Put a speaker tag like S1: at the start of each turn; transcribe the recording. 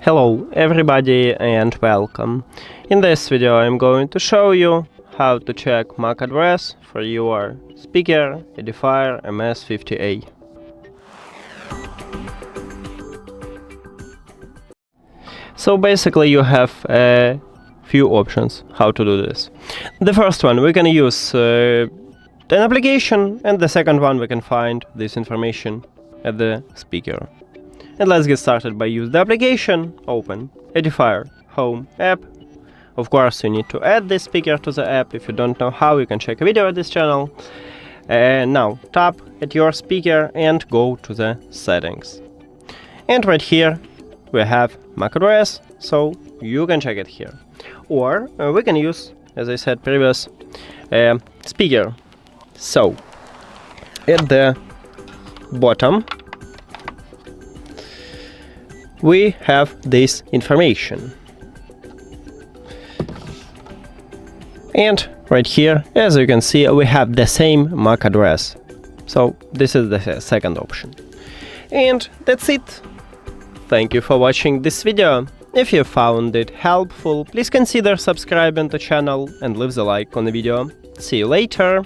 S1: Hello everybody and welcome. In this video I'm going to show you how to check MAC address for your speaker EDIFIER MS50A. So basically you have a few options how to do this. The first one, we can use an application, and the second one, we can find this information at the speaker. And let's get started by use the application. Open EDIFIER Home app. Of course, you need to add this speaker to the app. If you don't know how, you can check a video at this channel. Now tap at your speaker and go to the settings. And right here we have MAC address, so you can check it here. Or we can use, as I said previous, speaker. So at the bottom we have this information. And right here, as you can see, we have the same MAC address. So this is the second option. And that's it. Thank you for watching this video. If you found it helpful, please consider subscribing to the channel and leave the like on the video. See you later!